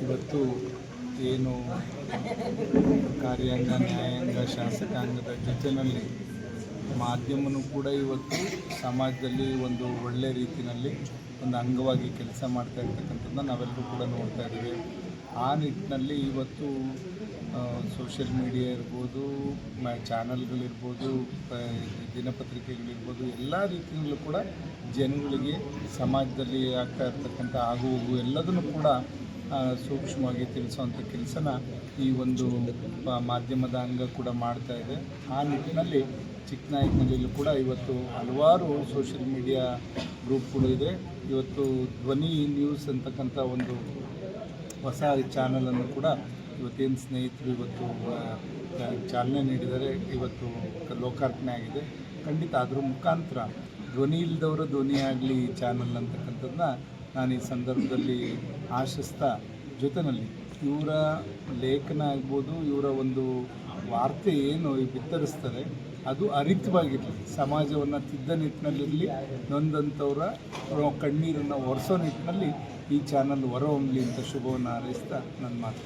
ಇವತ್ತು ಏನು ಕಾರ್ಯಾಂಗ, ನ್ಯಾಯಾಂಗ, ಶಾಸಕಾಂಗದ ಜೊತೆಯಲ್ಲಿ ಮಾಧ್ಯಮನೂ ಕೂಡ ಇವತ್ತು ಸಮಾಜದಲ್ಲಿ ಒಂದು ಒಳ್ಳೆ ರೀತಿಯಲ್ಲಿ ಒಂದು ಅಂಗವಾಗಿ ಕೆಲಸ ಮಾಡ್ತಾ ಇರ್ತಕ್ಕಂಥದ್ದನ್ನ ನಾವೆಲ್ಲರೂ ಕೂಡ ನೋಡ್ತಾ ಇದ್ದೀವಿ. ಆ ನಿಟ್ಟಿನಲ್ಲಿ ಇವತ್ತು ಸೋಷಿಯಲ್ ಮೀಡಿಯಾ ಇರ್ಬೋದು, ಚಾನಲ್ಗಳಿರ್ಬೋದು, ದಿನಪತ್ರಿಕೆಗಳಿರ್ಬೋದು, ಎಲ್ಲ ರೀತಿಯಲ್ಲೂ ಕೂಡ ಜನಗಳಿಗೆ ಸಮಾಜದಲ್ಲಿ ಆಗ್ತಾ ಇರ್ತಕ್ಕಂಥ ಆಗು ಹೋಗು ಎಲ್ಲದನ್ನು ಕೂಡ ಸೂಕ್ಷ್ಮವಾಗಿ ತಿಳಿಸುವಂಥ ಕೆಲಸನ ಈ ಒಂದು ಮಾಧ್ಯಮದ ಅಂಗ ಕೂಡ ಮಾಡ್ತಾ ಇದೆ. ಆ ನಿಟ್ಟಿನಲ್ಲಿ ಚಿಕ್ಕನಾಯಕನಹಳ್ಳಿಯಲ್ಲೂ ಕೂಡ ಇವತ್ತು ಹಲವಾರು ಸೋಷಿಯಲ್ ಮೀಡಿಯಾ ಗ್ರೂಪ್ಗಳು ಇದೆ. ಇವತ್ತು ಧ್ವನಿ ನ್ಯೂಸ್ ಅಂತಕ್ಕಂಥ ಒಂದು ಹೊಸ ಚಾನಲನ್ನು ಕೂಡ ಇವತ್ತೇನು ಸ್ನೇಹಿತರು ಇವತ್ತು ಚಾಲನೆ ನೀಡಿದರೆ ಇವತ್ತು ಲೋಕಾರ್ಪಣೆ ಆಗಿದೆ. ಖಂಡಿತ ಅದ್ರ ಮುಖಾಂತರ ಧ್ವನಿ ಇಲ್ಲದವರು ಧ್ವನಿ ಆಗಲಿ ಈ ಚಾನಲ್ ಅಂತಕ್ಕಂಥದ್ದನ್ನ ನಾನು ಈ ಸಂದರ್ಭದಲ್ಲಿ ಆಶಿಸ್ತಾ, ಜೊತೆಯಲ್ಲಿ ಇವರ ಲೇಖನ ಆಗ್ಬೋದು, ಇವರ ಒಂದು ವಾರ್ತೆ ಏನು ಬಿತ್ತರಿಸ್ತಾರೆ ಅದು ಅರಿತವಾಗಿರಲಿ, ಸಮಾಜವನ್ನು ತಿದ್ದ ನಿಟ್ಟಿನಲ್ಲಿರಲಿ, ನೊಂದಂಥವರ ಕಣ್ಣೀರನ್ನು ಒರೆಸೋ ನಿಟ್ಟಿನಲ್ಲಿ ಈ ಚಾನಲ್ ಹೊರಹೊಮ್ಮಲಿ ಅಂತ ಶುಭವನ್ನು ಹಾರೈಸ್ತಾ ನನ್ನ ಮಾತು.